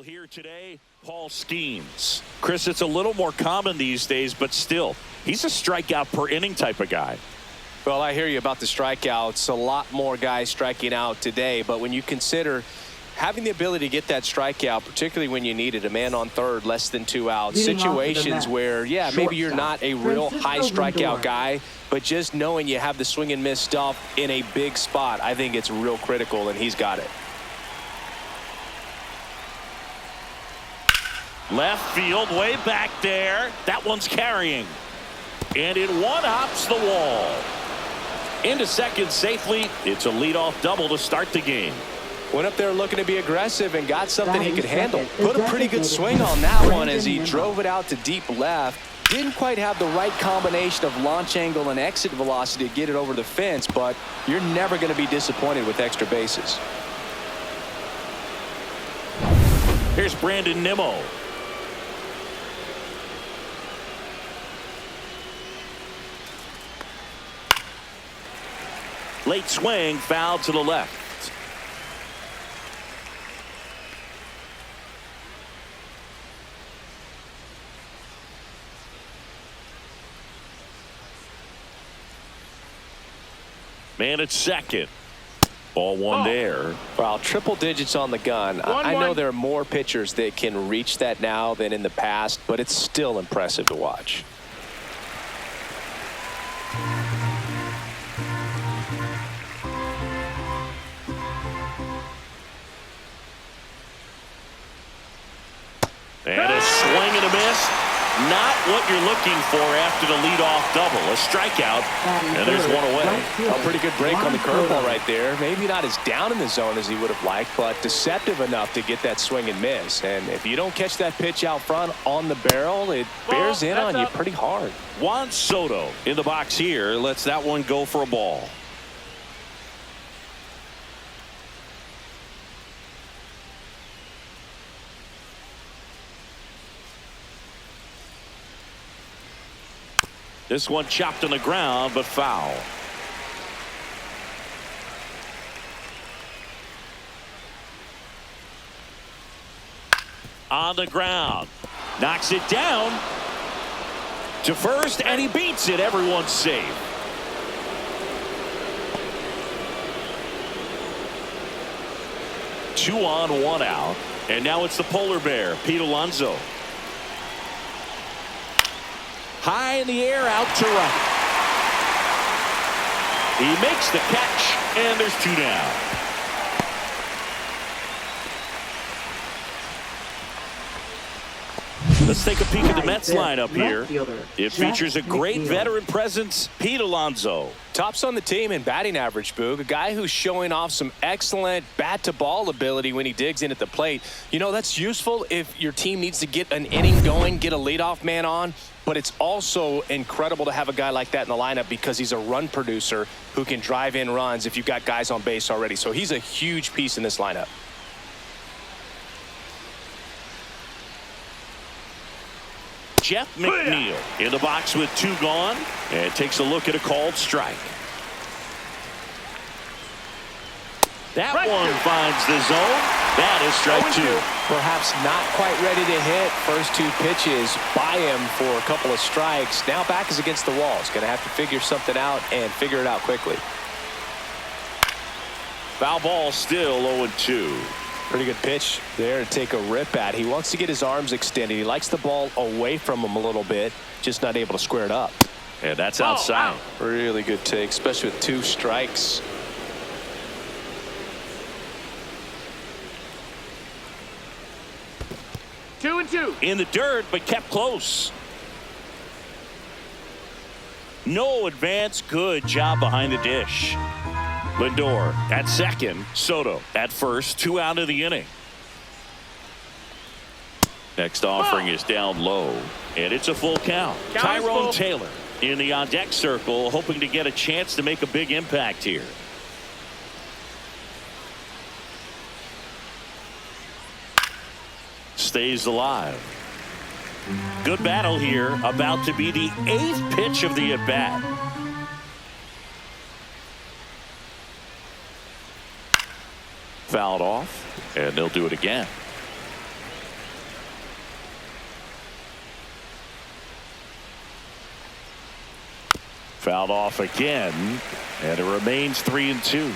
here today, Paul Skeens. Chris, it's a little more common these days, but still, he's a strikeout per inning type of guy. Well, I hear you about the strikeouts. A lot more guys striking out today, but when you consider having the ability to get that strikeout, particularly when you need it, a man on third, less than 2 outs, situations where, yeah, maybe you're not a real high strikeout guy, but just knowing you have the swing and miss stuff in a big spot, I think it's real critical, and he's got it. Left field, way back there. That one's carrying. And it one-hops the wall. Into second safely. It's a leadoff double to start the game. Went up there looking to be aggressive and got something he could handle. Put a pretty good swing on that one as he drove it out to deep left. Didn't quite have the right combination of launch angle and exit velocity to get it over the fence, but you're never going to be disappointed with extra bases. Here's Brandon Nimmo. Late swing, foul to the left. Man at second. Ball one there. Well, triple digits on the gun. I know there are more pitchers that can reach that now than in the past, but it's still impressive to watch. And a swing and a miss. Not what you're looking for after the leadoff double. A strikeout, and there's one away. A pretty good break on the curveball right there. Maybe not as down in the zone as he would have liked, but deceptive enough to get that swing and miss. And if you don't catch that pitch out front on the barrel, it bears in on you pretty hard. Juan Soto in the box here. Lets that one go for a ball. This one chopped on the ground, but foul. On the ground. Knocks it down to first, and he beats it. Everyone's safe. Two on, one out. And now it's the polar bear, Pete Alonso. High in the air, out to right. He makes the catch, and there's two down. Let's take a peek at the Mets lineup here. It features a great veteran presence, Pete Alonso. Tops on the team in batting average, Boog. A guy who's showing off some excellent bat-to-ball ability when he digs in at the plate. You know, that's useful if your team needs to get an inning going, get a leadoff man on. But it's also incredible to have a guy like that in the lineup because he's a run producer who can drive in runs if you've got guys on base already. So he's a huge piece in this lineup. Jeff McNeil in the box with two gone, and takes a look at a called strike. That one finds the zone. That is strike two. Perhaps not quite ready to hit. First two pitches by him for a couple of strikes. Now back is against the wall. He's going to have to figure something out and figure it out quickly. Foul ball, still 0-2. Pretty good pitch there to take a rip at. He wants to get his arms extended. He likes the ball away from him a little bit, just not able to square it up. And that's outside. Really good take, especially with two strikes. 2-2. In the dirt, but kept close. No advance. Good job behind the dish. Lindor at second. Soto at first. 2 out of the inning. Next offering is down low, and it's a full count. Tyrone Taylor in the on-deck circle, hoping to get a chance to make a big impact here. Stays alive. Good battle here. About to be the 8th pitch of the at-bat. Fouled off, and they'll do it again. Fouled off again, and it remains 3-2.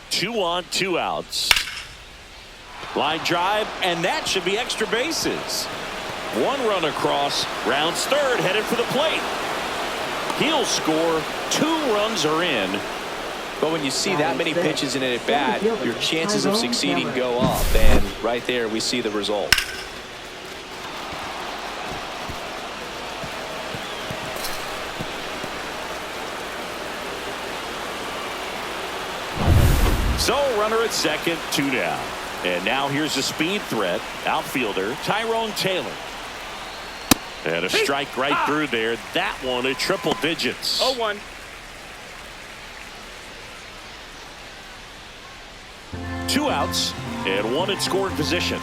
Two on, two outs. Line drive, and that should be extra bases. One run across, rounds third, headed for the plate. He'll score. 2 runs are in. But when you see that many pitches in an at-bat, your chances of succeeding go up. And right there, we see the result. So, runner at second, 2 down. And now here's a speed threat, outfielder Tyrone Taylor. And a strike right through there. That one at triple digits. 0-1. Two outs and one in scoring position.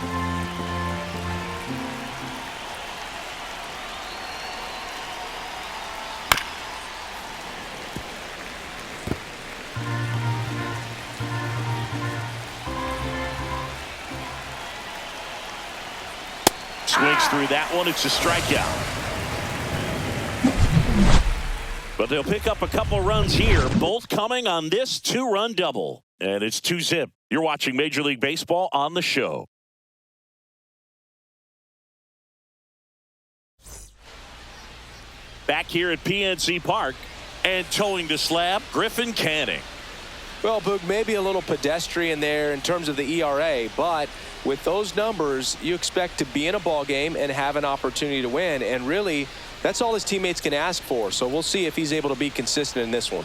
Swings through that one. It's a strikeout. But they'll pick up a couple runs here, both coming on this 2-run double. And it's 2-zip. You're watching Major League Baseball on the show. Back here at PNC Park, and towing the slab, Griffin Canning. Well, Boog, maybe a little pedestrian there in terms of the ERA, but with those numbers, you expect to be in a ball game and have an opportunity to win. And really, that's all his teammates can ask for. So we'll see if he's able to be consistent in this one.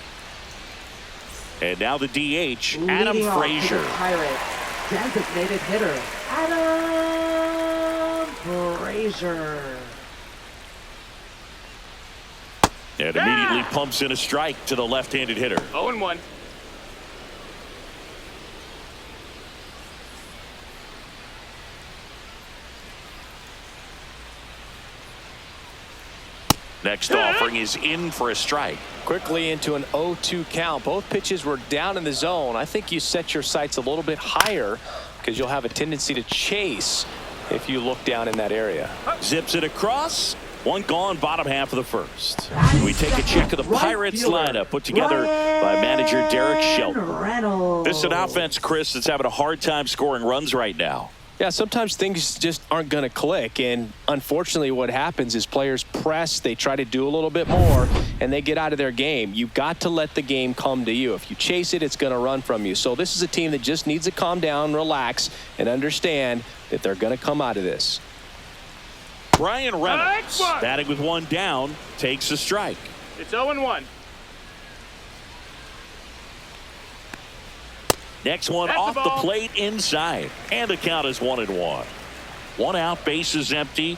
And now the DH, Adam Frazier. Pirates designated hitter, Adam Frazier. And immediately pumps in a strike to the left-handed hitter. 0-1. Next offering is in for a strike. Quickly into an 0-2 count. Both pitches were down in the zone. I think you set your sights a little bit higher because you'll have a tendency to chase if you look down in that area. Zips it across. One gone, bottom half of the first. We take a check of the Pirates lineup put together by manager Derek Shelton. This is an offense, Chris, that's having a hard time scoring runs right now. Yeah, sometimes things just aren't going to click, and unfortunately what happens is players press, they try to do a little bit more, and they get out of their game. You've got to let the game come to you. If you chase it, it's going to run from you. So this is a team that just needs to calm down, relax, and understand that they're going to come out of this. Brian Reynolds, batting with one down, takes a strike. It's 0-1. Next one off the plate inside. And the count is 1-1. 1 out, bases empty.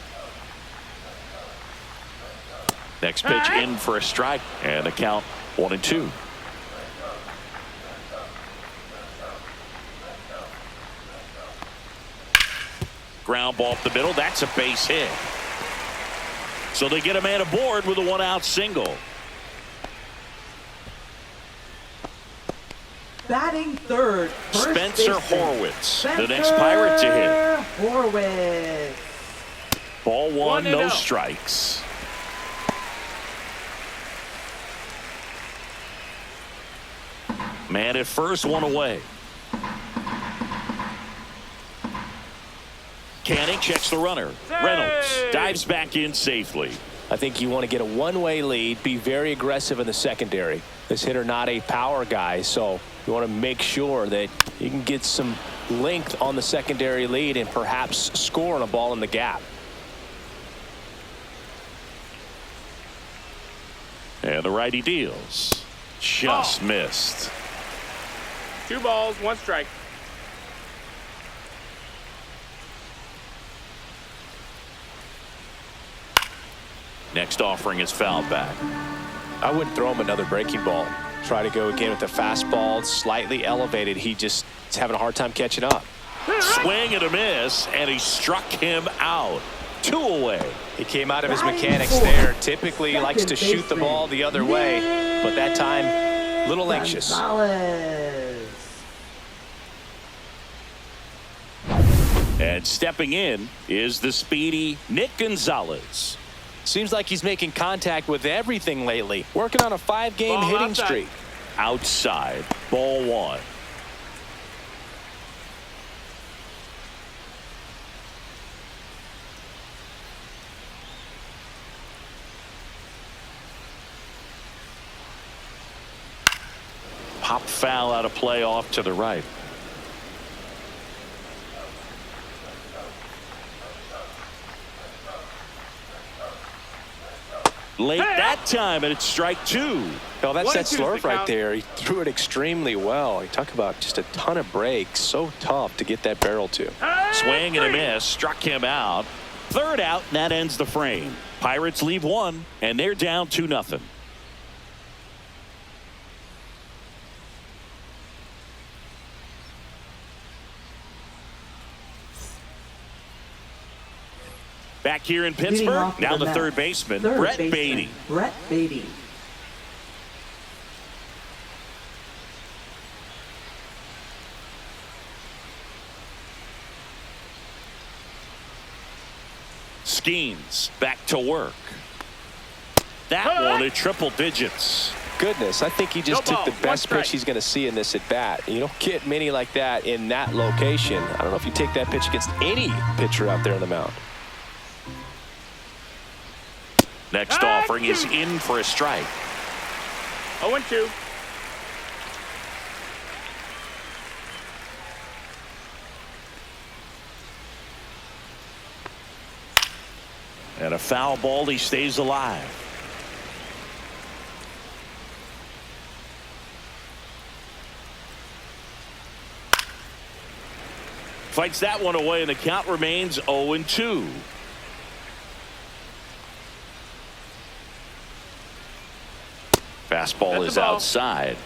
Next pitch in for a strike. And the count 1-2. Ground ball up the middle. That's a base hit. So they get a man aboard with a 1-out single. Batting third, Spencer Horwitz, the next Pirate to hit. Horwitz. Ball 1, no strikes. Man at first, 1 away. Canning checks the runner. Reynolds dives back in safely. I think you want to get a one-way lead, be very aggressive in the secondary. This hitter not a power guy, so you want to make sure that you can get some length on the secondary lead and perhaps score on a ball in the gap. And the righty deals. Just missed. 2 balls, 1 strike. Next offering is fouled back. I wouldn't throw him another breaking ball. Try to go again with the fastball, slightly elevated. He just is having a hard time catching up. Swing and a miss, and he struck him out. 2 away. He came out of his mechanics there. Typically he likes to shoot the ball the other way, but that time a little anxious. Gonzalez. And And stepping in is the speedy Nick Gonzalez. Seems like he's making contact with everything lately. Working on a 5-game Ball hitting outside. streak. Outside, ball one. Pop foul out of play off to the right. Late that time, and it's strike two. Oh, that's that 1-2 is the slurve right count. there. He threw it extremely well. You talk about just a ton of breaks. So tough to get that barrel to. Swing and a miss, struck him out. Third out, and that ends the frame. Pirates leave one, and they're down 2-0. Back here in Leading Pittsburgh, off now the mound, third baseman, third Brett baseman, Beatty. Brett Beatty. Skeens back to work. That one at triple digits. Goodness, I think he just No took the ball, one best strike. pitch he's going to see in this at bat. You don't get many like that in that location. I don't know if you take that pitch against any pitcher out there on the mound. Next offering is in for a strike. 0-2. And a foul ball, he stays alive. Fights that one away, and the count remains 0-2. Fastball That's is the ball. outside.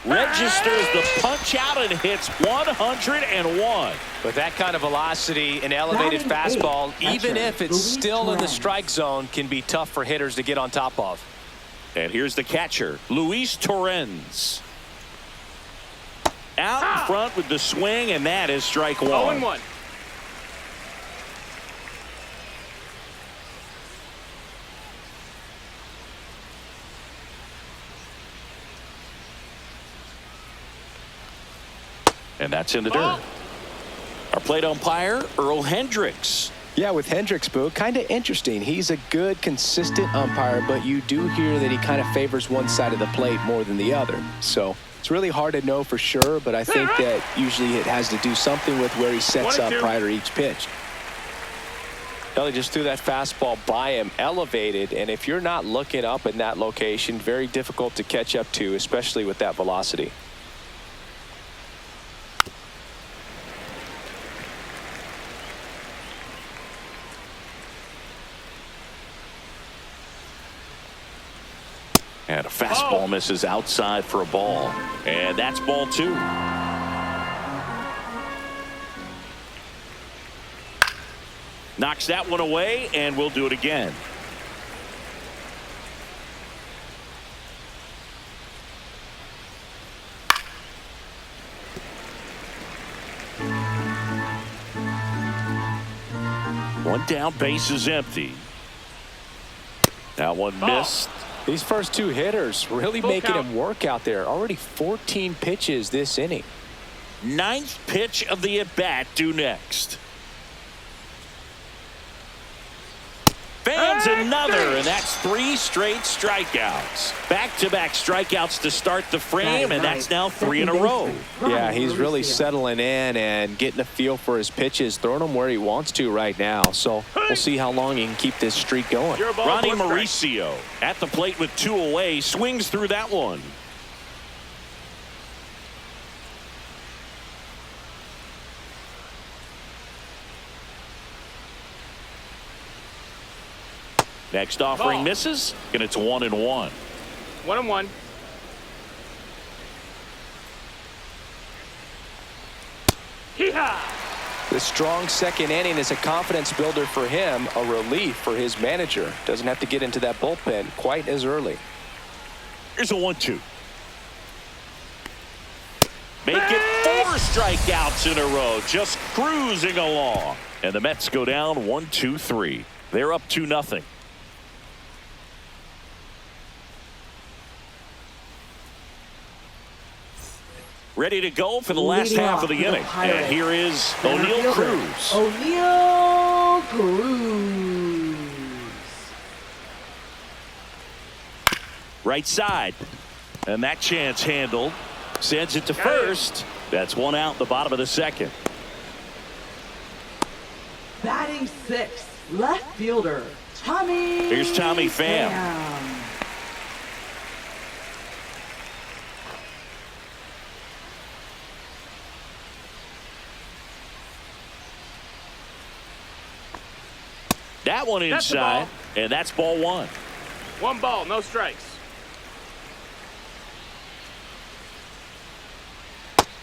Registers the punch out and hits 101. With that kind of velocity and elevated Batting fastball, eighth, even catcher, if it's Luis still in the Torrens. strike zone, can be tough for hitters to get on top of. And here's the catcher, Luis Torrens. Out in front with the swing, and that is strike one. 0-1. And that's in the Ball. dirt. Our plate umpire, Earl Hendricks. Yeah, with Hendricks, Boo, kind of interesting. He's a good, consistent umpire, but you do hear that he kind of favors one side of the plate more than the other. So it's really hard to know for sure, but I think that usually it has to do something with where he sets up 1-2. prior to each pitch. Well, he just threw that fastball by him, elevated, and if you're not looking up in that location, very difficult to catch up to, especially with that velocity. And a fastball misses outside for a ball. And that's ball two. Knocks that one away, and we'll do it again. One down, base is empty. That one missed. These first two hitters really Full making count. him work out there. Already 14 pitches this inning. Ninth pitch of the at-bat due next. Fans another, and that's 3 straight strikeouts. Back-to-back strikeouts to start the frame, and that's now 3 in a row. Yeah, he's really settling in and getting a feel for his pitches, throwing them where he wants to right now. So we'll see how long he can keep this streak going. You're a ball, Ronnie one strike. Mauricio at the plate with 2 away, swings through that one. Next offering Ball. misses, and it's 1-1. 1-1. Hee-haw! The strong second inning is a confidence builder for him, a relief for his manager. Doesn't have to get into that bullpen quite as early. Here's a 1-2. Make it 4 strikeouts in a row, just cruising along. And the Mets go down 1-2-3. They're up 2-0. Ready to go for the last half of the inning. And here is O'Neal Cruz. O'Neal Cruz. Right side. And that chance handled. Sends it to first. That's 1 out in the bottom of the second. Batting 6th, left fielder, Tommy. Here's Tommy Pham. That one That's the inside, ball. and that's ball 1. 1 ball, no strikes.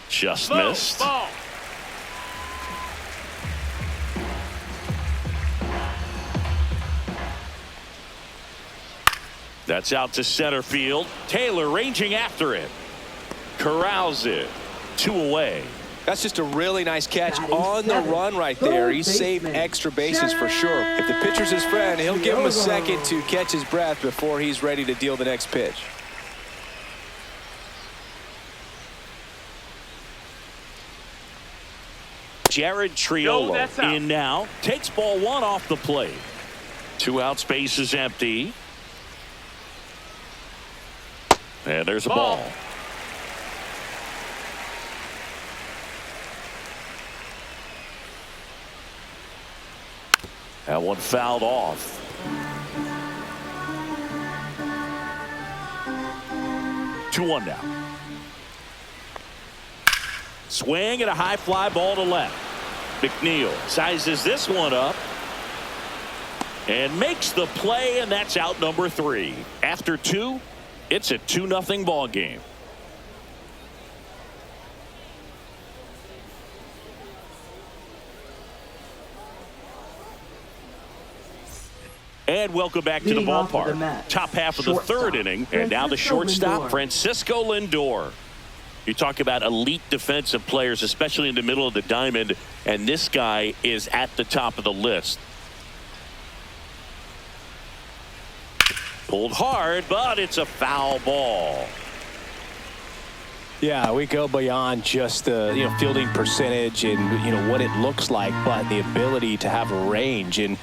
Just Low, missed. ball. That's out to center field. Taylor ranging after it. Corrals it. 2 away. That's just a really nice catch Batting on the 7th, run right there. He third saved baseman, extra bases for sure. If the pitcher's his friend, he'll give him a second Chiodo. to catch his breath before he's ready to deal the next pitch. Jared Yo, Triolo that's out. in now. Takes ball 1 off the plate. 2 outs, base is empty. And there's a Ball. ball. That one fouled off. Two one now. Swing and a high fly ball to left. McNeil sizes this one up and makes the play, and that's out number 3. After 2, it's a 2-0 ball game. And welcome back to the Leading off for the ballpark. Mets, Top half of the shortstop, third inning, and now the Francisco shortstop, Lindor. Francisco Lindor. You talk about elite defensive players, especially in the middle of the diamond, and this guy is at the top of the list. Pulled hard, but it's a foul ball. Yeah, we go beyond just the fielding percentage and what it looks like, but the ability to have a range and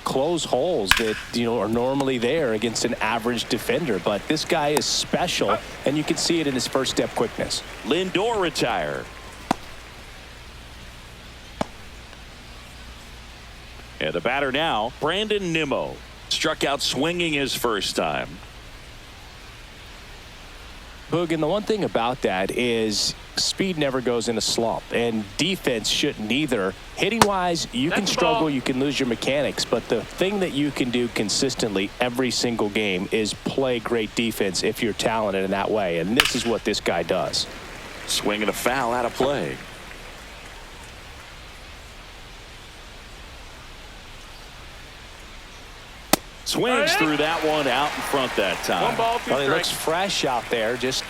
close holes that are normally there against an average defender. But this guy is special, and you can see it in his first step quickness. Lindor retired. And the batter now, Brandon Nimmo. Struck out swinging his first time. Boog, and the one thing about that is speed never goes in a slump, and defense shouldn't either. Hitting-wise, you can struggle, you can lose your mechanics, but the thing that you can do consistently every single game is play great defense if you're talented in that way, and this is what this guy does. Swing and a foul out of play. Swings through that one out in front that time. 1 ball, 2 Well, he looks strikes. fresh out there. Just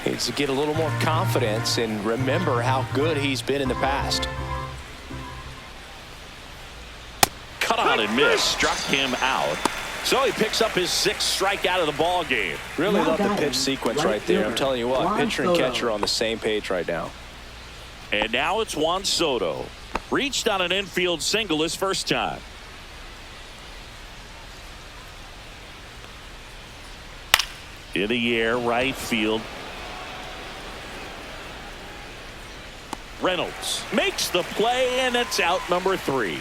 needs to get a little more confidence and remember how good he's been in the past. Cut on and miss. Struck him out. So he picks up his 6th strikeout of the ball game. Really Now love the batting, pitch sequence right right there. I'm fielder, telling you what, Juan pitcher and Soto. catcher on the same page right now. And now it's Juan Soto. Reached on an infield single his first time. In the air, right field. Reynolds makes the play, and it's out number 3.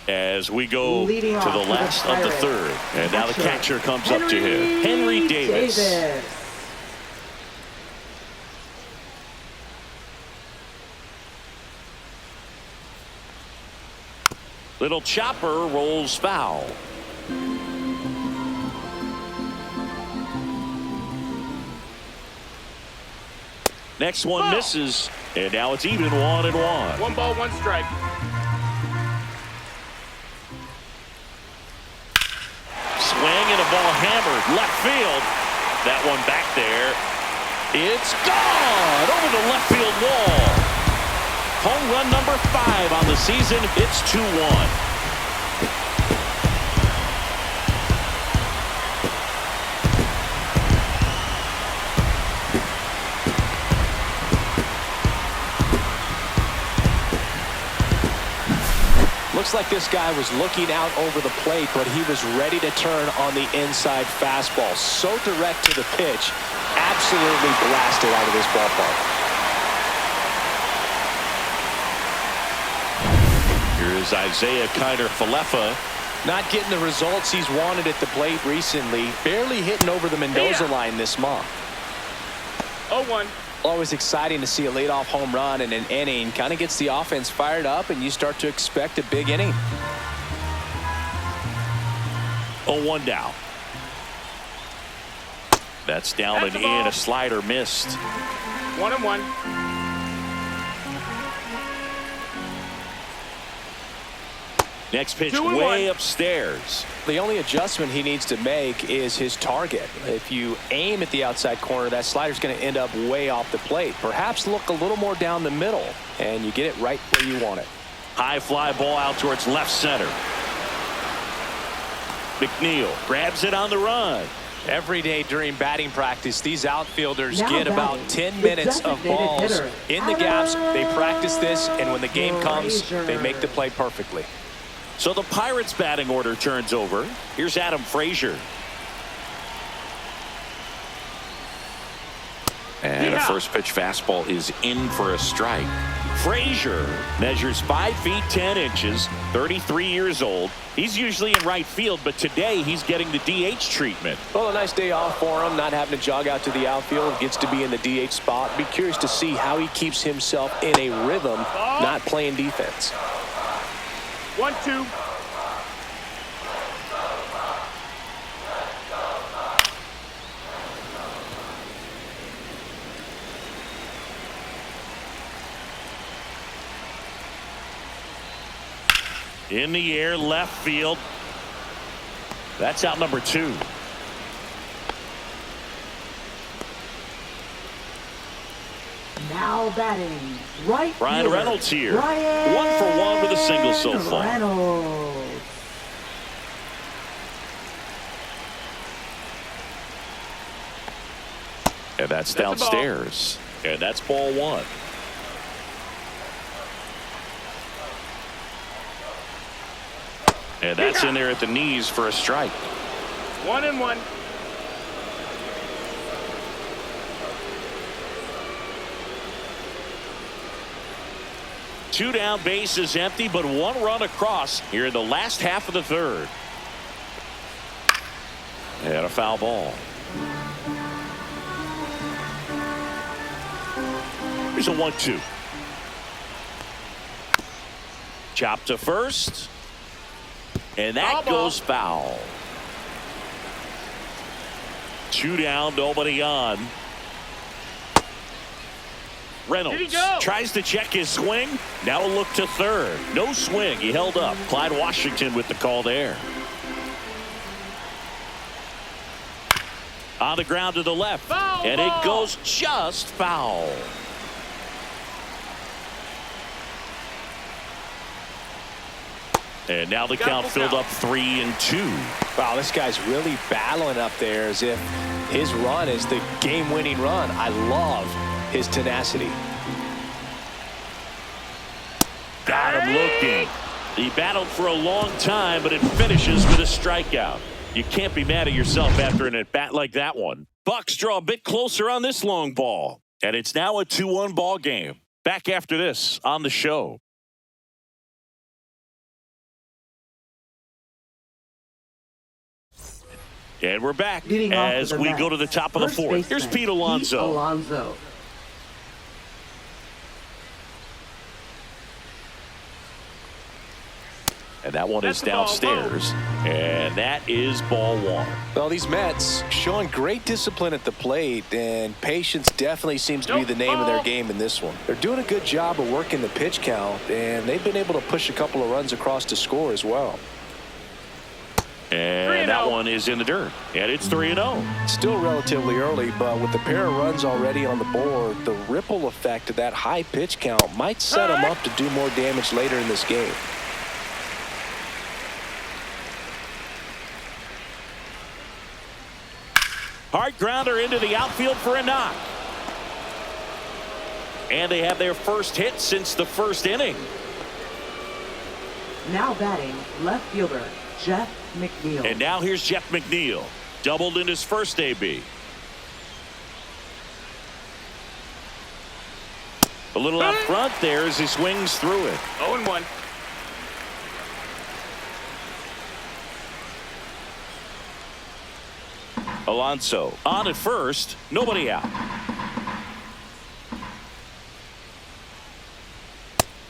As we go Leading to off the for the last of the Pirates, third, and now the catcher comes up to him. Henry Henry Davis. Little chopper rolls foul. Next one misses. And now it's even 1-1. 1 ball, 1 strike. Swing and a ball hammered left field. That one back there. It's gone over the left field wall. Home run number 5 on the season. It's 2-1. Looks like this guy was looking out over the plate, but he was ready to turn on the inside fastball. So direct to the pitch. Absolutely blasted out of this ballpark. Here's Isaiah Kiner-Falefa. Not getting the results he's wanted at the plate recently. Barely hitting over the Mendoza line this month. 0-1. Always exciting to see a leadoff home run in an inning. Kind of gets the offense fired up, and you start to expect a big inning. 0-1 down. That's down That's and the ball. in. A slider missed. 1-1. Next pitch 2-1. way upstairs. The only adjustment he needs to make is his target. If you aim at the outside corner, that slider's going to end up way off the plate. Perhaps look a little more down the middle, and you get it right where you want it. High fly ball out towards left center. McNeil grabs it on the run. Every day during batting practice, these outfielders Now get about batting, 10 the minutes of designated balls hitter, in the gaps. They Adam practice this, and when the game comes, Frazier. they make the play perfectly. So the Pirates batting order turns over. Here's Adam Frazier. And a first pitch fastball is in for a strike. Frazier measures 5 feet 10 inches, 33 years old. He's usually in right field, but today he's getting the DH treatment. Well, a nice day off for him, not having to jog out to the outfield. Gets to be in the DH spot. Be curious to see how he keeps himself in a rhythm, not playing defense. 1-2. In the air, left field. That's out number 2. Now batting, right Ryan fielder, Reynolds here. Ryan 1 for 1 with a single so far. Reynolds. And that's That's a ball. downstairs. And that's ball 1. And that's in there at the knees for a strike. 1-1. Two down, base is empty, but 1 run across here in the last half of the 3rd. And a foul ball. Here's a 1-2. Chop to first. And that Foul ball. goes foul. 2 down, nobody on. Reynolds Did he go? tries to check his swing. Now a look to third. No swing. He held up. Clyde Washington with the call there. On the ground to the left. Foul and ball. it goes just foul. And now the count filled up 3-2. Wow, this guy's really battling up there as if his run is the game-winning run. I love his tenacity. Got him looking. He battled for a long time, but it finishes with a strikeout. You can't be mad at yourself after an at-bat like that one. Bucks draw a bit closer on this long ball. And it's now a 2-1 ball game. Back after this on the show. And we're back Leading off as with the we Mets, go to the top of the first 4th. Here's baseman, Pete Alonso. Pete Alonso. And that one That's is the ball. downstairs. And that is ball one. Well, these Mets showing great discipline at the plate, and patience definitely seems to be the name of their game in this one. They're doing a good job of working the pitch count, and they've been able to push a couple of runs across to score as well. And that one is in the dirt. And it's 3-0. Still relatively early, but with the pair of runs already on the board, the ripple effect of that high pitch count might set them up to do more damage later in this game. Hard grounder into the outfield for a knock. And they have their first hit since the first inning. Now batting, left fielder, Jeff McNeil. And now here's Jeff McNeil. Doubled in his first AB. A little out front there as he swings through it. 0-1. Alonso on at first. Nobody out.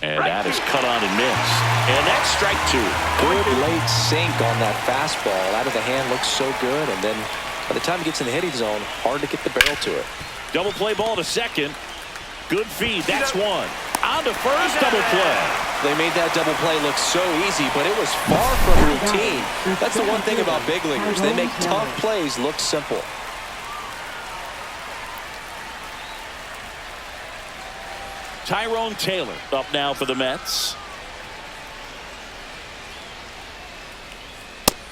And that is cut on and missed. And that's strike two. Good late sink on that fastball. Out of the hand looks so good, and then by the time he gets in the hitting zone, hard to get the barrel to it. Double play ball to second. Good feed. That's one. On to first. Double play. They made that double play look so easy, but it was far from routine. That's the one thing about big leaguers. They make tough plays look simple. Tyrone Taylor up now for the Mets.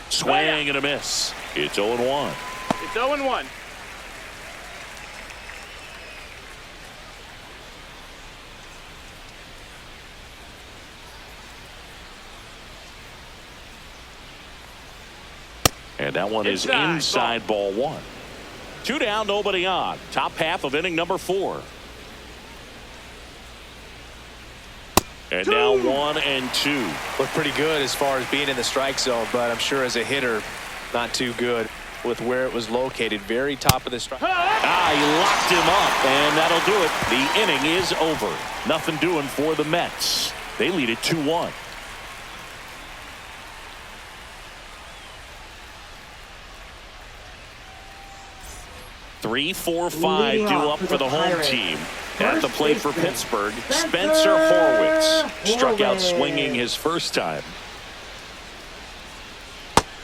Swing and a miss. It's 0-1. It's 0-1. And that one is inside ball one. 2 down, nobody on. Top half of inning number 4. And now 1 and 2. Look pretty good as far as being in the strike zone, but I'm sure as a hitter, not too good with where it was located. Very top of the strike. He locked him up, and that'll do it. The inning is over. Nothing doing for the Mets. They lead it 2-1. Three, 4, 5 due up for the home team. At the plate for Pittsburgh, Spencer Horwitz struck out swinging his first time.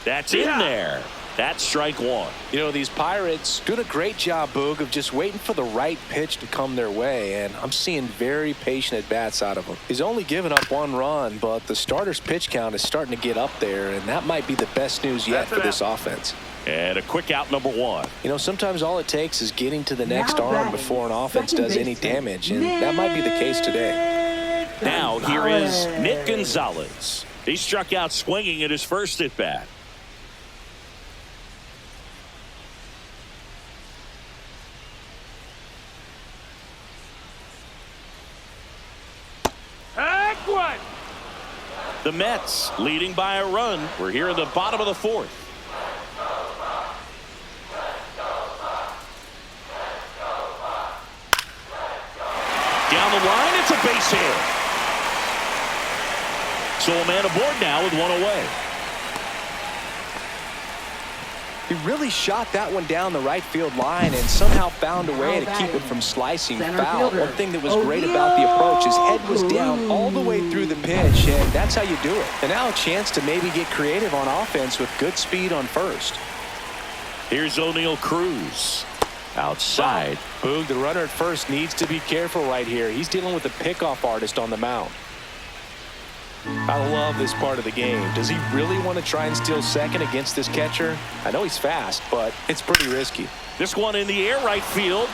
That's in there. That's strike one. You know, these Pirates doing a great job, Boog, of just waiting for the right pitch to come their way, and I'm seeing very patient at-bats out of him. He's only given up 1 run, but the starter's pitch count is starting to get up there, and that might be the best news yet for this offense. And a quick out number 1. You know, sometimes all it takes is getting to the next arm before an offense does any damage, and that might be the case today. Now here is Nick Gonzalez. He struck out swinging at his first at-bat. The Mets leading by a run. We're here in the bottom of the 4th. Down the line, it's a base hit. So a man aboard now with 1 away. He really shot that one down the right field line and somehow found a way to keep it from slicing foul. One thing that was great about the approach, his head was down all the way through the pitch, and that's how you do it. And now a chance to maybe get creative on offense with good speed on first. Here's O'Neal Cruz. Outside. Boog, the runner at first needs to be careful right here. He's dealing with a pickoff artist on the mound. I love this part of the game. Does he really want to try and steal second against this catcher? I know he's fast, but it's pretty risky. This one in the air, right field.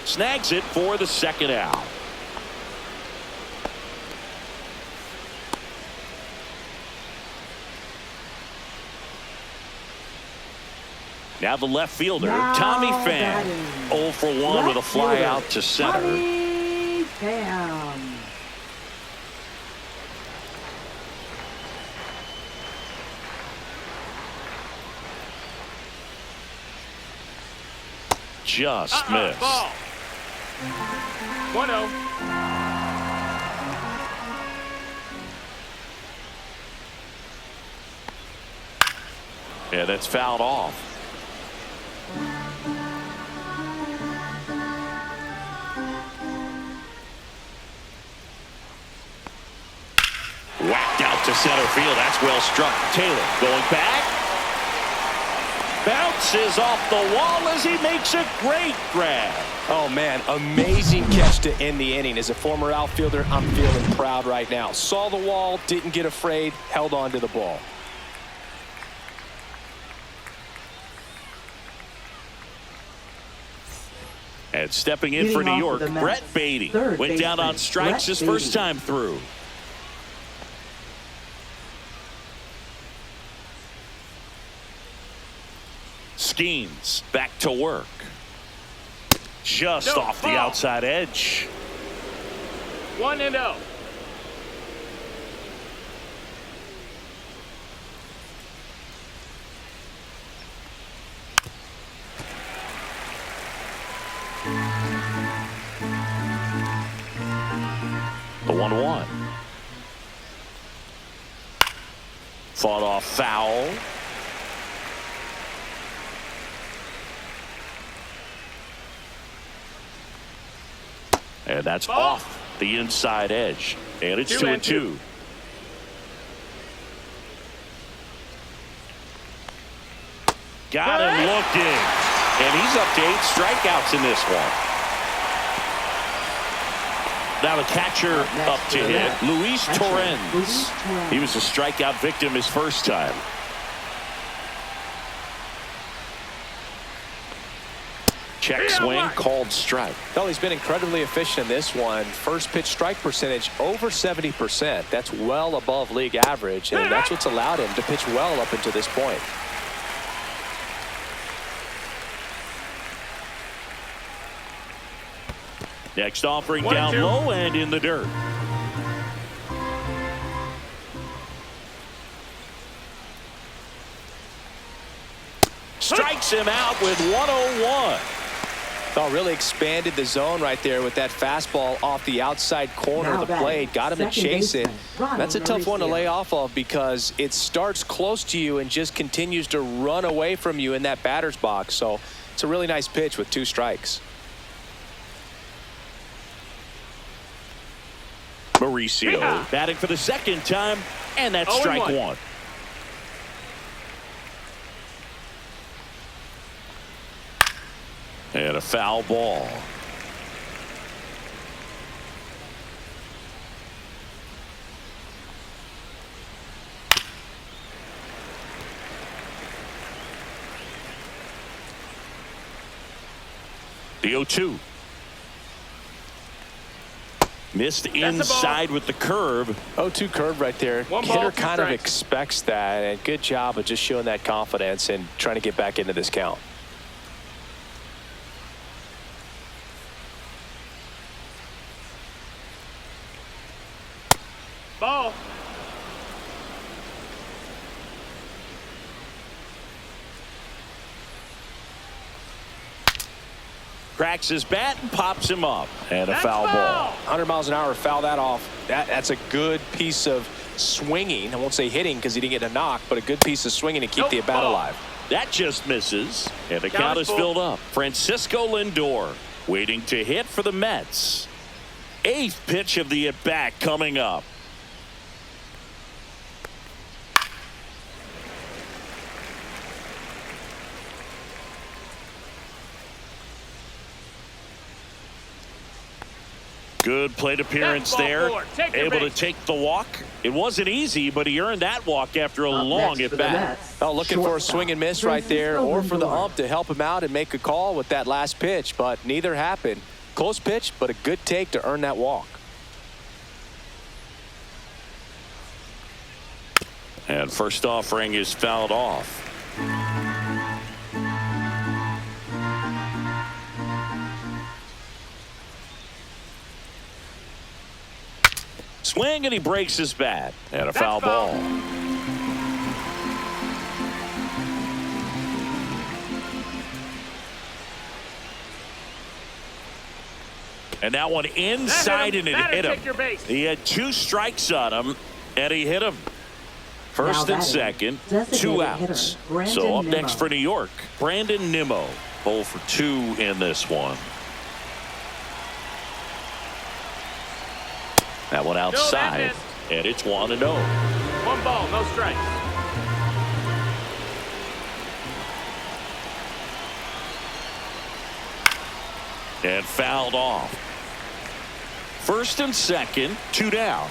Snags it for the second out. Now the left fielder, Tommy Pham. 0 for 1 with a fly out to center. Tommy Pham. Just missed. Ball. 1-0. Yeah, that's fouled off. Whacked out to center field. That's well struck. Taylor going back. Bounces off the wall as he makes a great grab. Oh, man, amazing catch to end the inning. As a former outfielder, I'm feeling proud right now. Saw the wall, didn't get afraid, held on to the ball. And stepping in for New York, Brett Beatty went down on strikes his first time through. Skeens back to work. Just off the outside edge. 1-0. The 1-1. Fought off foul. And that's off the inside edge. And it's 2-2. Got him looking. And he's up to 8 strikeouts in this one. Now the catcher up to hit, Luis Torrens. He was a strikeout victim his first time. Check swing, called strike. Well, he's been incredibly efficient in this one. First pitch strike percentage over 70%. That's well above league average, and that's what's allowed him to pitch well up until this point. Next offering down low and in the dirt. Strikes him out with 101. Oh, really expanded the zone right there with that fastball off the outside corner of the plate. Got him to chase it. That's a tough one to lay off of because it starts close to you and just continues to run away from you in that batter's box. So it's a really nice pitch with 2 strikes. Mauricio batting for the second time, and that's strike 1. And a foul ball. The 0-2. Missed inside with the curve. 0-2 curve right there. Hitter kind of expects that, and good job of just showing that confidence and trying to get back into this count. Ball. Cracks his bat and pops him up. And a foul ball. 100 miles an hour, foul that off. That's a good piece of swinging. I won't say hitting because he didn't get a knock, but a good piece of swinging to keep the bat alive. That just misses. And the count is filled up. Francisco Lindor waiting to hit for the Mets. 8th pitch of the at-bat coming up. Good plate appearance there. Able to take the walk. It wasn't easy, but he earned that walk after a long at-bat. Oh, looking for a swing and miss right there, or for the ump to help him out and make a call with that last pitch, but neither happened. Close pitch, but a good take to earn that walk. And first offering is fouled off. Swing, and he breaks his bat. And a foul ball. And that one inside, and it hit him. He had 2 strikes on him, and he hit him. First and second, 2 outs. So up next for New York, Brandon Nimmo. 0 for 2 in this one. That one outside, and it's 1-0. 1 ball, no strikes. And fouled off. First and second, 2 down.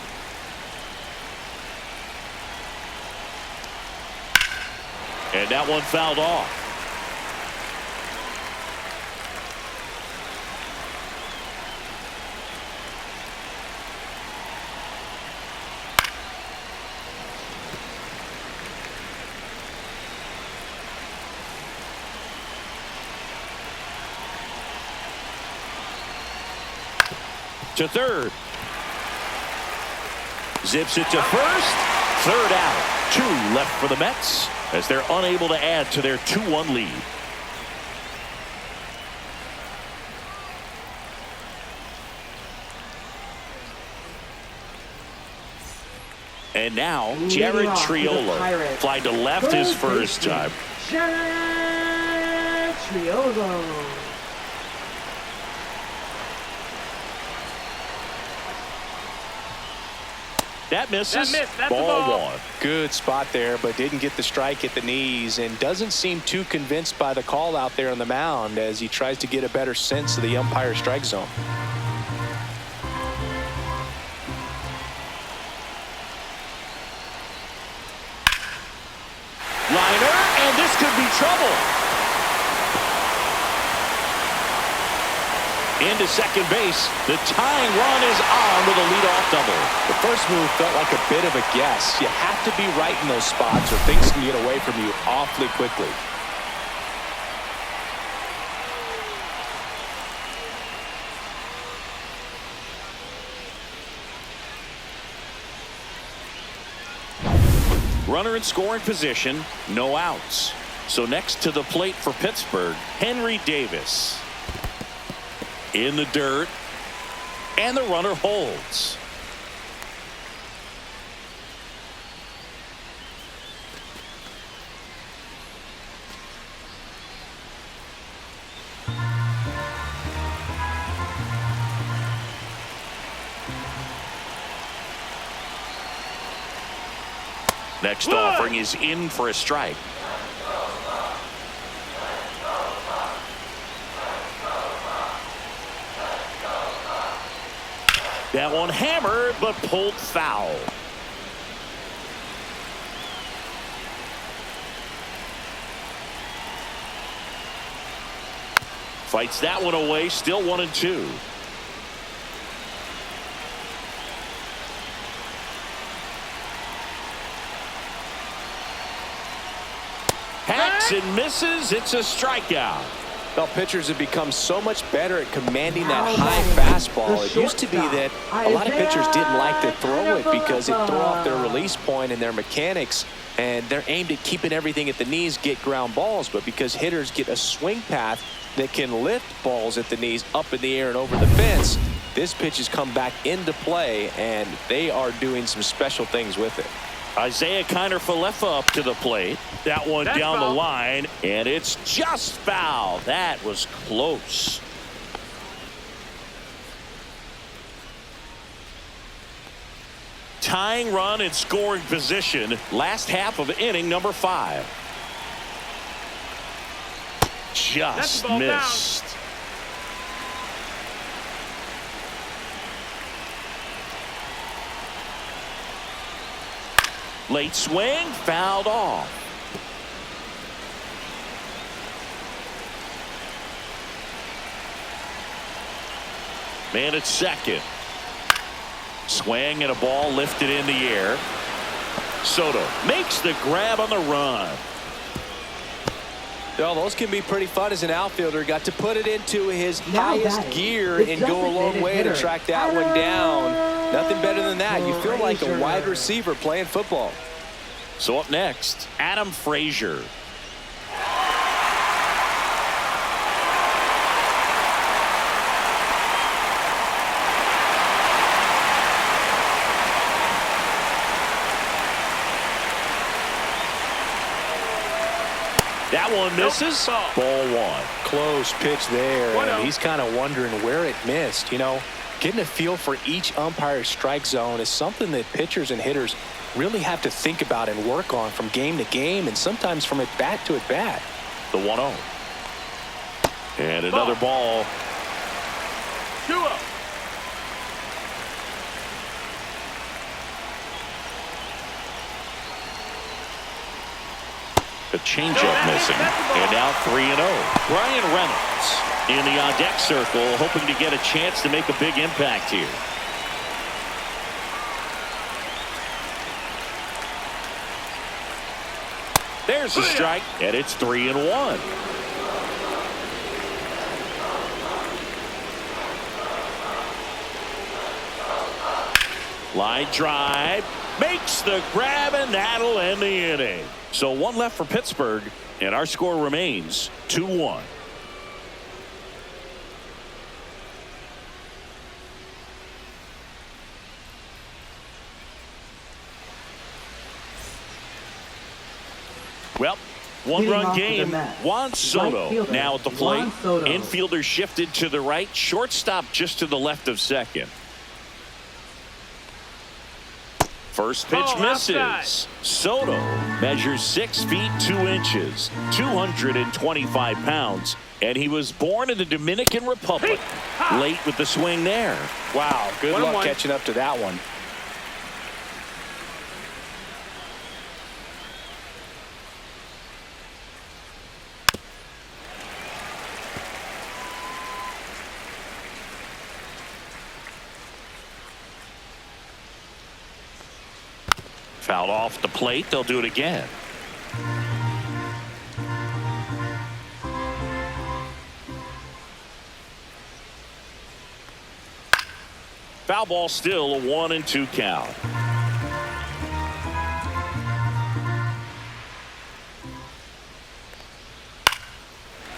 And that one fouled off. To third. Zips it to first. Third out. 2 left for the Mets as they're unable to add to their 2-1 lead. And now Jared Triolo flied to left his first time. Jared Triolo. That misses. That's ball 1. Good spot there, but didn't get the strike at the knees and doesn't seem too convinced by the call out there on the mound as he tries to get a better sense of the umpire strike zone. Liner, and this could be trouble. Into second base. The tying run is on with a leadoff double. The first move felt like a bit of a guess. You have to be right in those spots or things can get away from you awfully quickly. Runner in scoring position, no outs. So next to the plate for Pittsburgh, Henry Davis. In the dirt, and the runner holds. Next offering is in for a strike. That one hammered, but pulled foul. Fights that one away, still 1-2. Hacks and misses. It's a strikeout. Well, pitchers have become so much better at commanding that high fastball. It used to be that a lot of pitchers didn't like to throw it because it threw off their release point and their mechanics, and they're aimed at keeping everything at the knees, get ground balls. But because hitters get a swing path that can lift balls at the knees up in the air and over the fence, this pitch has come back into play, and they are doing some special things with it. Isaiah Kiner-Falefa up to the plate. That one down the line, and it's just foul. That was close. Tying run in scoring position. Last half of inning number 5. Just missed. Late swing, fouled off. Man at second. Swing and a ball lifted in the air. Soto makes the grab on the run. Well, those can be pretty fun as an outfielder. Got to put it into his highest gear and go a long way to track that one down. Nothing better than that. You feel like a wide receiver playing football. So up next, Adam Frazier. That one misses. Nope. Ball one. Close pitch there, 1-0. and he's kind of wondering where it missed. You know, getting a feel for each umpire's strike zone is something that pitchers and hitters really have to think about and work on from game to game and sometimes from at bat to at bat. The 1-0. And another ball. 2-0. The changeup missing. And now 3-0. Brian Reynolds in the on-deck circle, hoping to get a chance to make a big impact here. There's a strike, and it's 3-1. Line drive, makes the grab, and that'll end the inning. So one left for Pittsburgh, and our score remains 2-1. Well, one-run game. Juan Soto now at the plate. Infielder shifted to the right. Shortstop just to the left of second. First pitch misses. Outside. Soto measures 6 feet 2 inches, 225 pounds, and he was born in the Dominican Republic. Late with the swing there. Wow, good 1-1. luck catching up to that one. Fouled off the plate. They'll do it again. Foul ball, still a 1-2 count.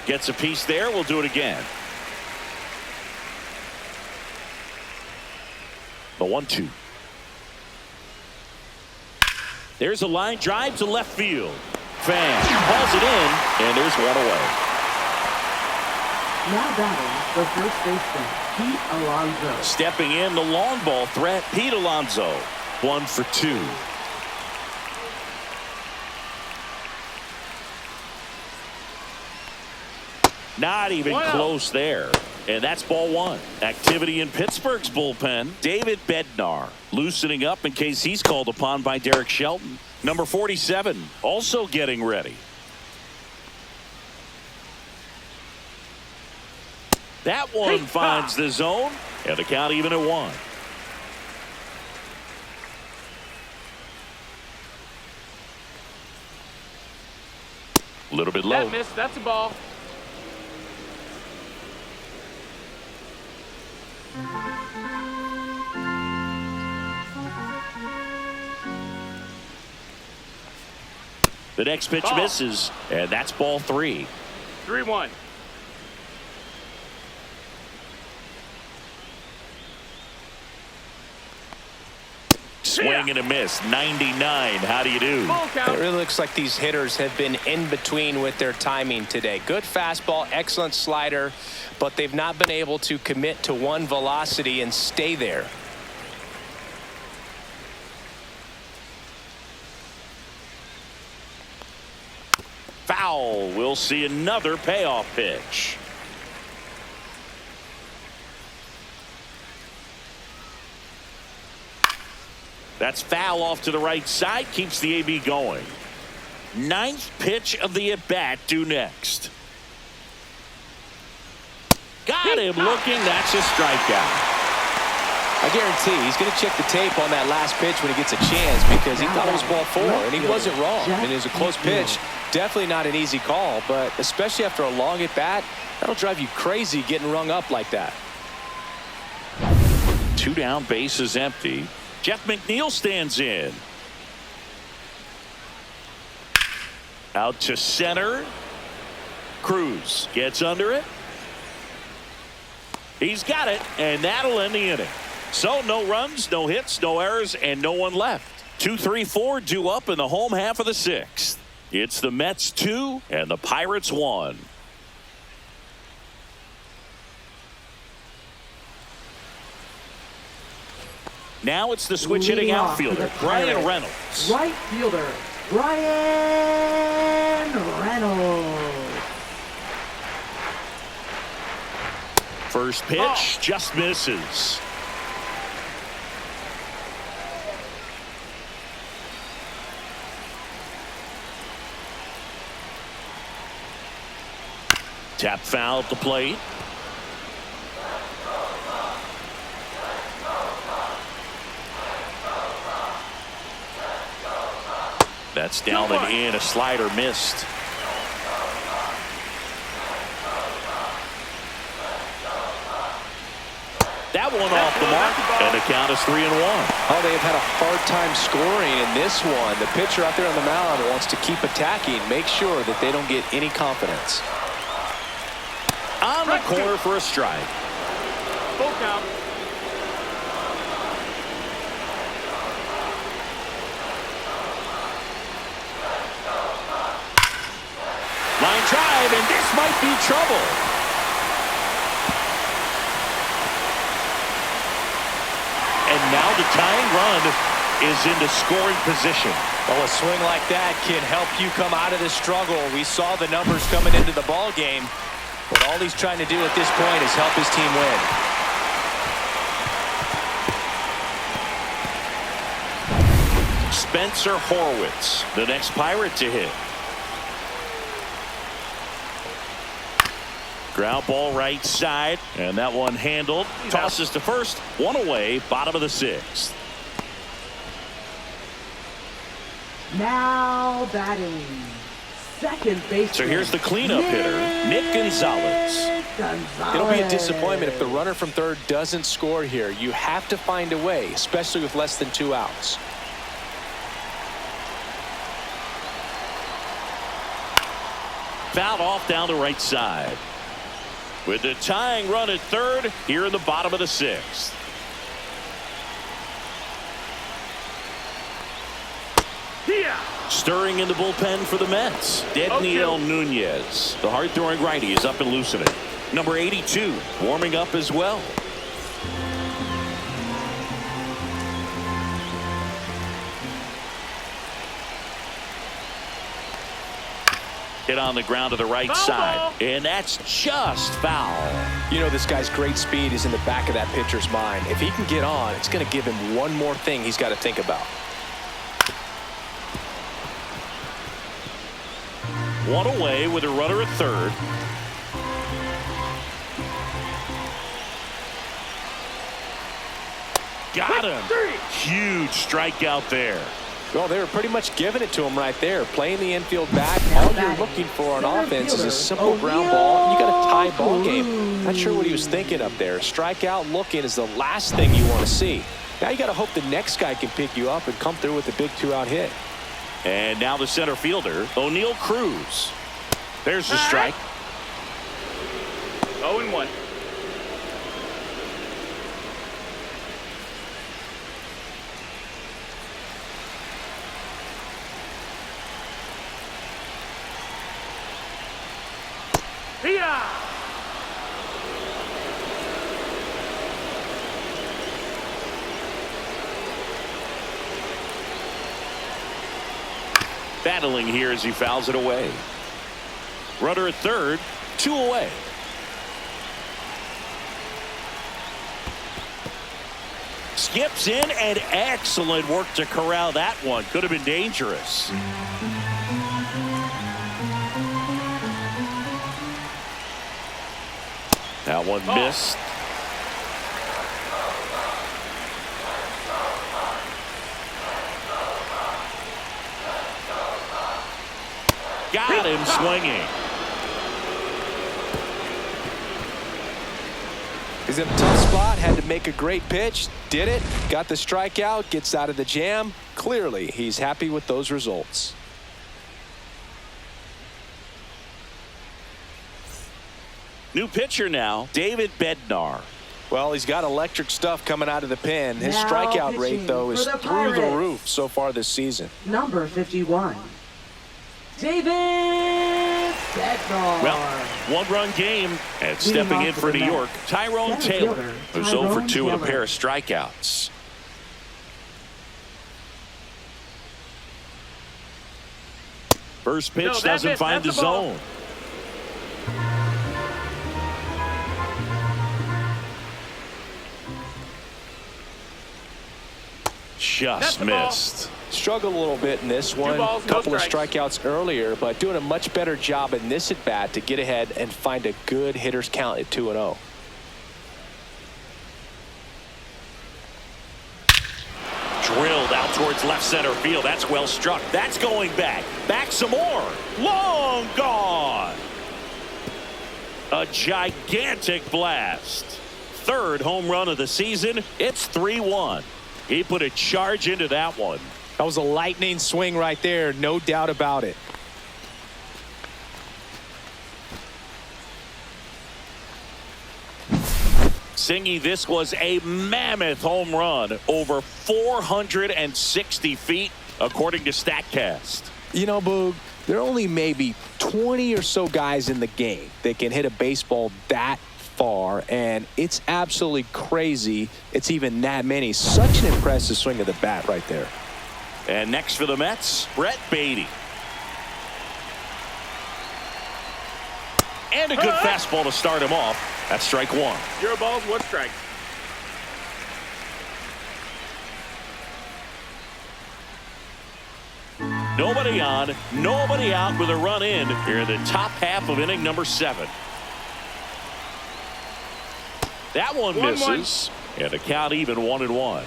Gets a piece there. We'll do it again. The 1-2. There's a line drive to left field. Fan hauls it in, and there's one away. Now batting the first baseman, Pete Alonso. Stepping in, the long ball threat, Pete Alonso. 1 for 2. Not even close there. And that's ball one. Activity in Pittsburgh's bullpen. David Bednar loosening up in case he's called upon by Derek Shelton. Number 47 also getting ready. That one finds the zone, and the count even at 1. A little bit low. That missed. That's a ball. The next pitch misses, and that's ball 3. 3-1. Swing and a miss. 99. How do you do? Full count. It really looks like these hitters have been in between with their timing today. Good fastball, excellent slider, but they've not been able to commit to one velocity and stay there. Foul. We'll see another payoff pitch. That's foul off to the right side. Keeps the AB going. 9th pitch of the at-bat due next. Got him looking. That's a strikeout. I guarantee he's going to check the tape on that last pitch when he gets a chance because he thought it was ball 4, and he wasn't wrong. I mean, it was a close pitch. Definitely not an easy call, but especially after a long at-bat, that'll drive you crazy getting rung up like that. 2 down, bases empty. Jeff McNeil stands in. Out to center. Cruz gets under it. He's got it, and that'll end the inning. So no runs, no hits, no errors, and no one left. 2-3-4 due up in the home half of the 6th. It's the Mets 2 and the Pirates 1. Now it's the switch hitting Leading off for outfielder, the Brian Pirates, Reynolds. Right fielder, Brian Reynolds. First pitch just misses. Tap foul at the plate. That's down and in. A slider missed. That one off the mark, and the count is 3-1. Oh, they have had a hard time scoring in this one. The pitcher out there on the mound wants to keep attacking, make sure that they don't get any confidence. On the corner for a strike. Full count. Line drive, and this might be trouble. And now the tying run is into scoring position. Well, a swing like that can help you come out of this struggle. We saw the numbers coming into the ball game, but all he's trying to do at this point is help his team win. Spencer Horwitz, the next Pirate to hit. Ground ball right side, and that one handled. Tosses to first, one away, bottom of the sixth. Now batting, second baseman. So here's the cleanup hitter, Nick Gonzalez. It'll be a disappointment if the runner from third doesn't score here. You have to find a way, especially with less than 2 outs. Fouled off down the right side. With the tying run at third, here in the bottom of the sixth. Yeah. Stirring in the bullpen for the Mets, Dedniel Nunez. The hard-throwing righty is up and loosening. Number 82 warming up as well. Hit on the ground to the right side, and that's just foul. You know, this guy's great speed is in the back of that pitcher's mind. If he can get on, it's going to give him one more thing he's got to think about. One away with a runner at third. Got him. Huge strikeout there. Well, they were pretty much giving it to him right there. Playing the infield back. All you're looking for on offense is a simple ground ball. And you got a tie ball game. Not sure what he was thinking up there. Strikeout looking is the last thing you want to see. Now you got to hope the next guy can pick you up and come through with a big 2-out hit. And now the center fielder, O'Neal Cruz. There's the strike. 0-1. Yeah. Battling here as he fouls it away. Runner at third, 2 away. Skips in, and excellent work to corral that one. Could have been dangerous. That one missed. Got him swinging. He's in a tough spot, had to make a great pitch, did it, got the strikeout, gets out of the jam. Clearly, he's happy with those results. New pitcher now, David Bednar. Well, he's got electric stuff coming out of the pen. His Now strikeout rate, though, is pitching for the through the Pirates, roof so far this season. number 51. David Bednar. Well, one-run game, and stepping in for New York, Tyrone Taylor, who's 0 for 2 with a pair of strikeouts. First pitch doesn't find the zone. Just missed. Struggled a little bit in this one. Couple of strikeouts earlier, but doing a much better job in this at bat to get ahead and find a good hitter's count at 2-0. Drilled out towards left center field. That's well struck. That's going back. Back some more. Long gone. A gigantic blast. Third home run of the season. It's 3-1. He put a charge into that one. That was a lightning swing right there, no doubt about it. Singy, this was a mammoth home run, over 460 feet, according to StatCast. You know, Boog, there are only maybe 20 or so guys in the game that can hit a baseball that far, and it's absolutely crazy it's even that many. Such an impressive swing of the bat right there. And next for the Mets, Brett Beatty. And a good fastball to start him off. That's strike one. 0 balls, 1 strike. Nobody on, nobody out with a run in here in the top half of inning number 7. That one misses. And the count even 1-1.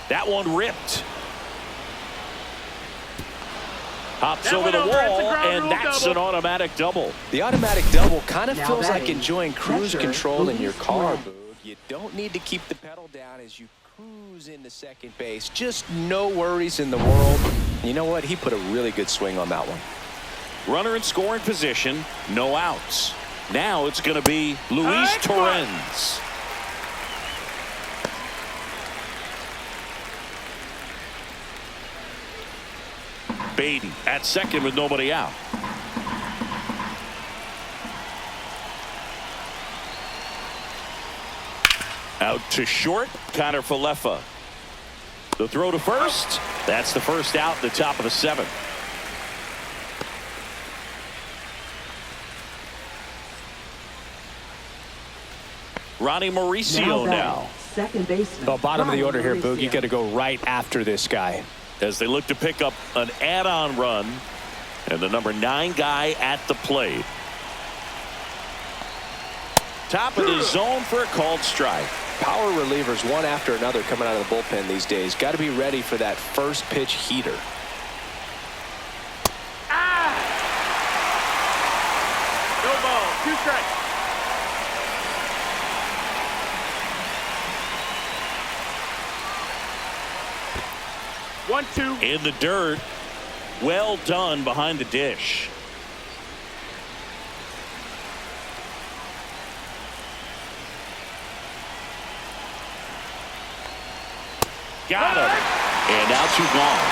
That one ripped. Hops over the wall, and that's an automatic double. The automatic double kind of Now feels like batting, enjoying cruise catcher, control in your Luis car, Torrens. Boog. You don't need to keep the pedal down as you cruise into second base. Just no worries in the world. You know what? He put a really good swing on that one. Runner in scoring position, no outs. Now it's going to be Luis Torrens. Beatty at second with nobody out. Out to short, Connor Falefa. The throw to first. That's the first out at the top of the 7th. Ronnie Mauricio now. Second baseman. Well, bottom of the order here, Mauricio. Boog. You got to go right after this guy. As they look to pick up an add-on run, and the number 9 guy at the plate. Top of the zone for a called strike. Power relievers one after another coming out of the bullpen these days. Got to be ready for that first pitch heater. No ball, 2 strikes. One, two. In the dirt. Well done behind the dish. Got him. And now 2 gone.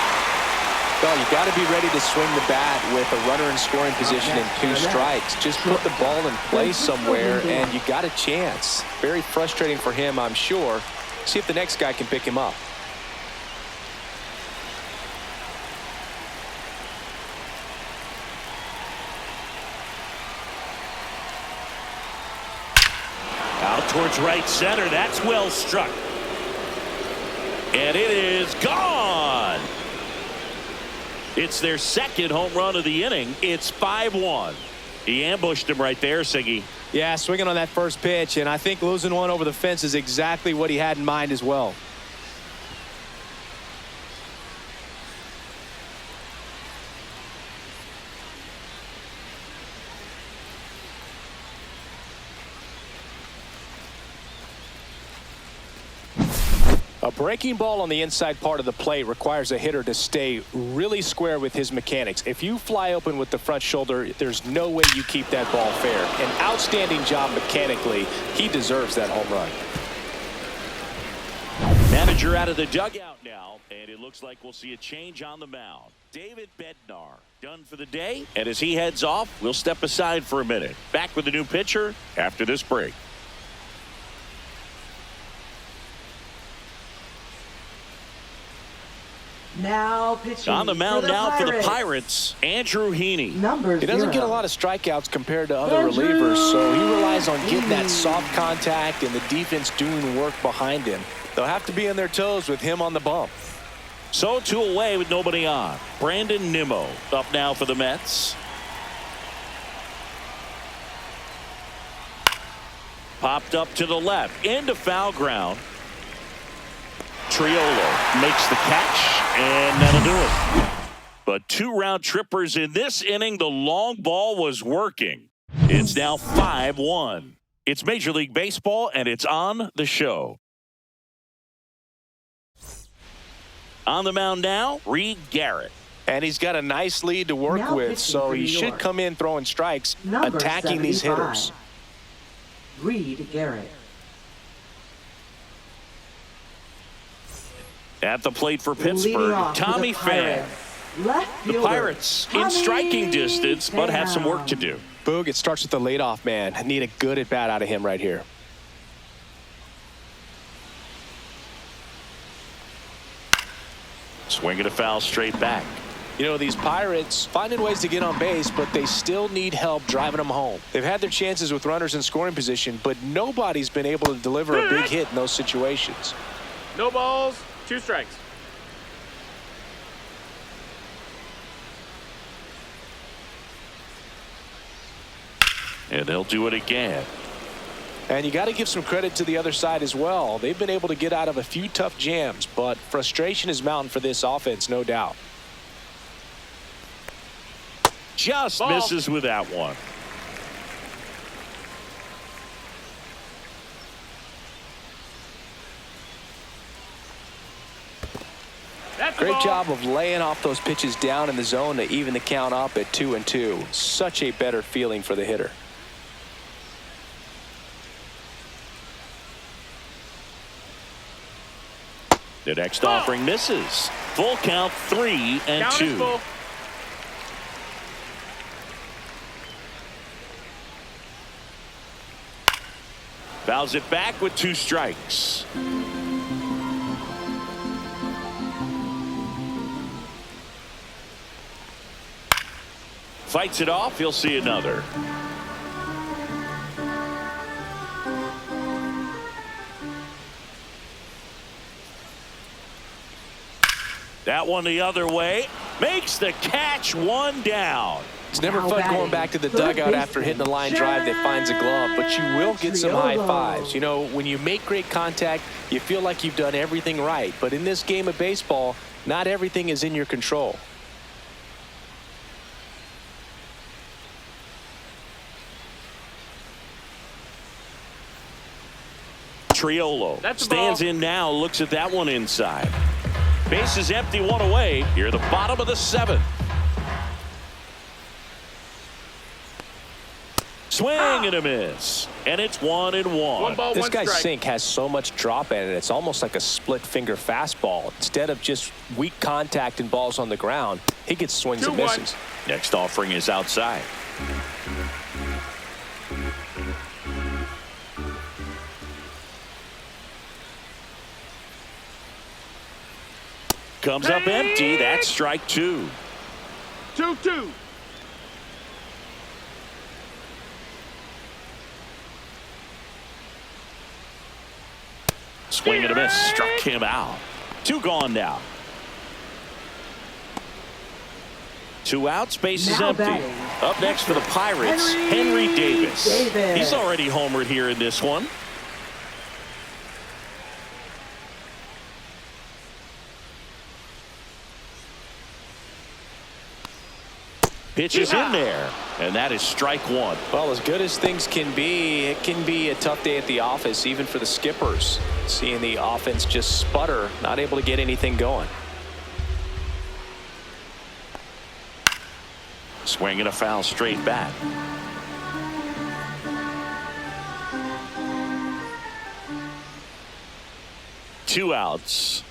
Well, you got to be ready to swing the bat with a runner in scoring position and 2 strikes. Just put the ball in play somewhere, and you got a chance. Very frustrating for him, I'm sure. See if the next guy can pick him up. Out towards right center. That's well struck. And it is gone. It's their second home run of the inning. It's 5-1. He ambushed him right there, Siggy. Yeah, swinging on that first pitch, and I think losing one over the fence is exactly what he had in mind as well. A breaking ball on the inside part of the plate requires a hitter to stay really square with his mechanics. If you fly open with the front shoulder, there's no way you keep that ball fair. An outstanding job mechanically. He deserves that home run. manager out of the dugout now, and it looks like we'll see a change on the mound. David Bednar done for the day, and as he heads off, we'll step aside for a minute. Back with a new pitcher after this break. Now pitching On the mound for the now for the Pirates. Pirates, Andrew Heaney. Number He doesn't get a 0. lot of strikeouts compared to other Andrew relievers, so he relies on getting that Heaney. soft contact and the defense doing work behind him. They'll have to be on their toes with him on the bump. So 2 away with nobody on. Brandon Nimmo up now for the Mets. Popped up to the left into foul ground. Triolo makes the catch, and that'll do it. But 2 round trippers in this inning. The long ball was working. It's now 5-1. It's Major League Baseball, and it's on the show. On the mound now, Reed Garrett. And he's got a nice lead to work Now with, pitching so for he New should York. come in throwing strikes, Number attacking these 75. hitters. Reed Garrett. At the plate for Leading Pittsburgh, off for Tommy the Pham. Pirates. Left The fielder, Pirates in Tommy striking distance, but have some work to Pham. do. Boog, it starts with the leadoff man. I need a good at-bat out of him right here. Swinging a foul straight back. You know, these Pirates finding ways to get on base, but they still need help driving them home. They've had their chances with runners in scoring position, but nobody's been able to deliver a big hit in those situations. No balls, 2 strikes. And they'll do it again. And you got to give some credit to the other side as well. They've been able to get out of a few tough jams, but frustration is mounting for this offense, no doubt. Just Ball. misses with that one. That's the Great ball. job of laying off those pitches down in the zone to even the count up at 2-2. Such a better feeling for the hitter. The next offering misses. Full count, 3-2. Count is full. Fouls it back with 2 strikes. Fights it off. He'll see another. That one the other way. Makes the catch, 1 down. It's never Now fun batting, going back to the third dugout after hitting a line drive that finds a glove, but you will get some high Triolo. fives. You know, when you make great contact, you feel like you've done everything right. But in this game of baseball, not everything is in your control. Triolo That's a stands ball. in now, looks at that one inside. Base is empty, 1 away. Here, the bottom of the 7th. Swing and a miss. And it's 1-1. 1 ball, This 1 guy's strike. sink has so much drop in it. It's almost like a split finger fastball. Instead of just weak contact and balls on the ground, he gets swings and 2-1. misses. Next offering is outside. Comes up empty. That's strike 2. 2-2. Swing and a miss. Struck him out. 2 gone now. 2 outs. Base is Now empty. batting. Up next for the Pirates, Henry Henry Davis. Davis. He's already homered here in this one. Pitch is in there, and that is strike 1. Well, as good as things can be, it can be a tough day at the office, even for the skippers. Seeing the offense just sputter, not able to get anything going. Swing and a foul straight back. 2 outs.